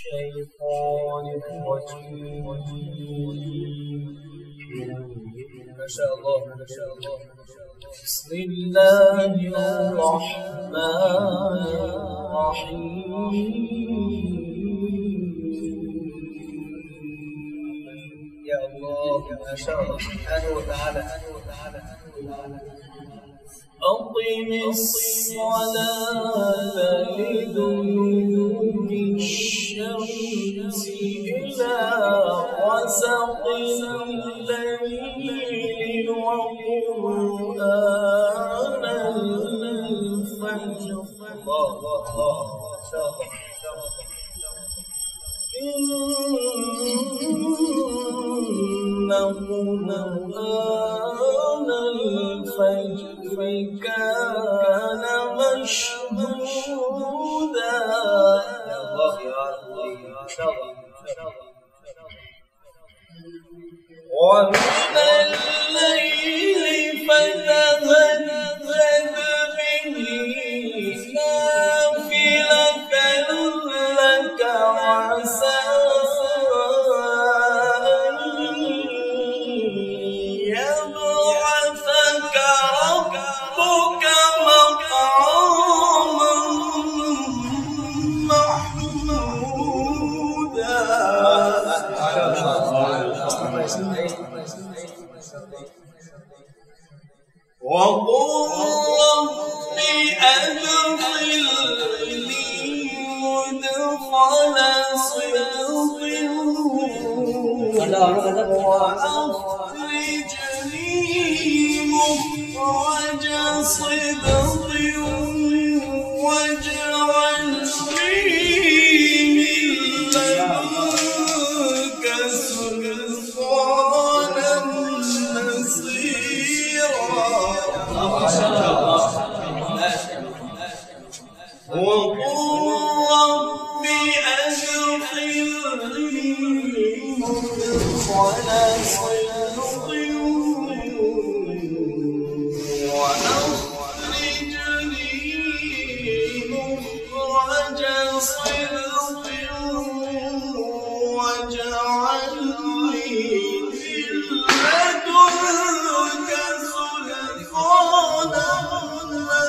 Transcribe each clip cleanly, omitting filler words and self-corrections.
الشيطان الرجيم. ما شاء الله ما شاء الله. بسم الله الرحمن الرحيم. يا الله ما شاء الله سبحانه وتعالى. أقم الصلاة لدلوك الشمس إلى غسق الليل وقرآن الفجر. إن قرآن الفجر كان مشهودا. يا الله يا الله ما شاء الله. ومن الليل فتهجد به نافلة لك عسى أن يبعثك ربك مقاما محمودا. وقل رب أدخلني مدخل صدق وأخرجني مخرج صدق واجعل لي من لدنك سلطانا نصيرا. وقل رب أدخلني مدخل صدق وأخرجني مخرج صدق واجعل لي من لدنك سلطانا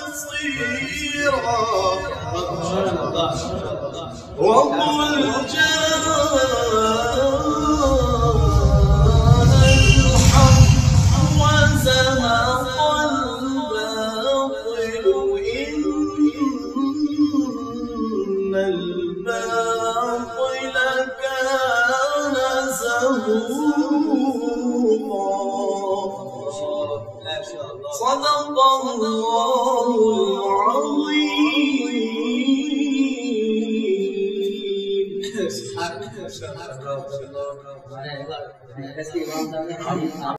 نصيرا. وقل جاء الحق وزهق الباطل إن الباطل كان زهوقا. صدق الله العظيم.